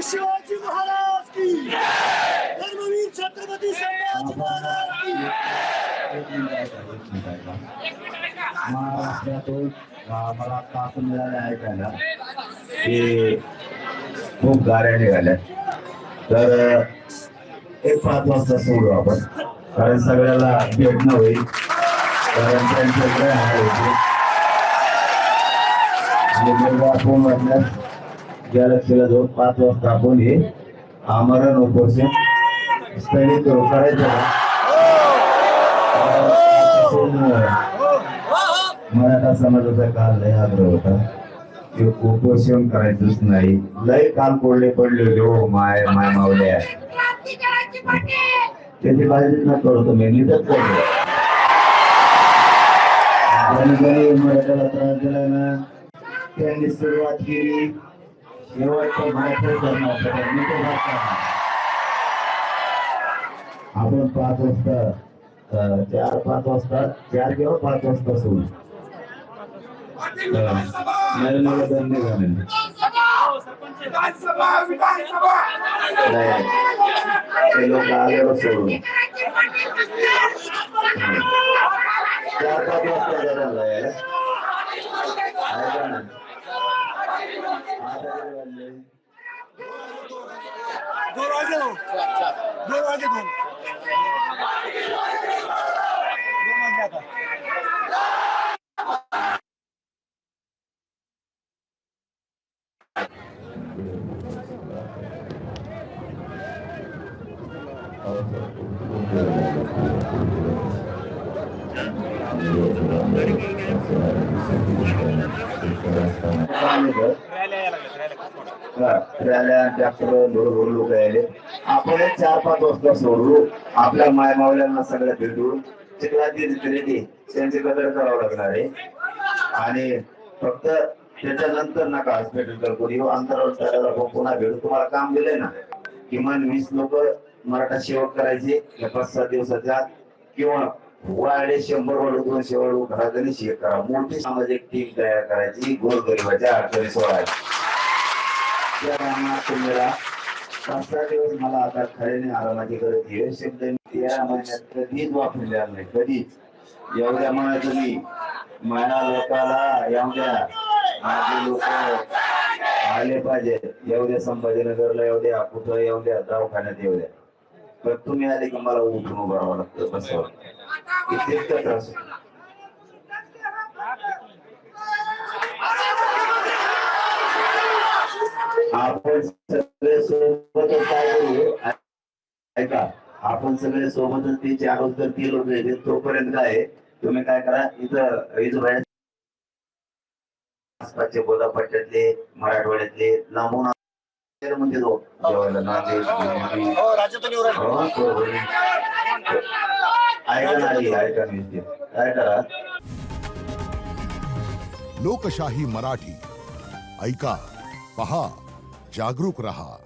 शिवाजी महाराज की, धर्मवीर छत्रपती संभाजी महाराज की। महाराष्ट्रातून मला तास मिळाले ऐकायला की खूप गाड्या निघाल्या, तर एक 5 वाजता सोडू आपण, कारण सगळ्याला भेटणं होईल, कारण त्यांच्याकडे आणि आपण म्हटल्यास गॅलेक्सीला जाऊन 5 वाजता आपण हे आमरण उपोषण स्थगित करायचं. मराठा समाजाचा काल लय आग्रह होता की उपोषण करायचंच नाही, लय काल पडले होते हो माय मावल्या, त्याची काळजी न करतो मी निधच करतो. मराठ्याला त्रास दिला ना, त्यांनी सुरुवात केली शेवटचं मराठा आपण 5 वाजता 4-5 वाजता 4 किंवा 5 वाजता सोडू. मला धन्य झाले ते लोक आल्यावर सोडू. 4-5 वाजता जरा बरोबर लोक आले. आपण 4-5 वाजता सोडू, आपल्या माय मावल्यांना सगळ्या भेटू, त्यांची कदर करावं लागणार आहे. आणि फक्त त्याच्यानंतर नका हॉस्पिटल कोणी अंतरावर पुन्हा भेटू. तुम्हाला काम दिलंय ना, किमान 20 लोक मराठा सेवक करायचे 5-7 दिवसाच्या आत, किंवा वाडे 100 वाढू 200 वाढू घरातली शेक करा. मोठी सामाजिक टीम तयार करायची, गोरगरिबाच्या अडचणी सोडायच्या. तुम्हाला 5-6 दिवस मला आता खऱ्याने आरामाची गरज आहे. शब्द 13 महिन्यात कधीच वापरलेला नाही, कधीच. एवढ्या म्हणा तुम्ही माझ्या लोकाला एवढ्या माझे लोक आले पाहिजे, एवढ्या संभाजीनगरला, एवढ्या कुठं, एवढ्या दवाखान्यात, एवढ्या. तर तुम्ही आले की मला उठून उभं राहावं लागतं, बस इतकं त्रास. आपण सगळे सोबतच काय करू, ऐका, आपण सगळे सोबतच ते 4 वाजता 3 लोक येते, तोपर्यंत काय तुम्ही काय करा, इथं आसपासचे बोधापट्ट्यातले, मराठवाड्यातले लांबून म्हणजे ऐका काय करा. लोकशाही मराठी ऐका, पहा, जागरूक रहा.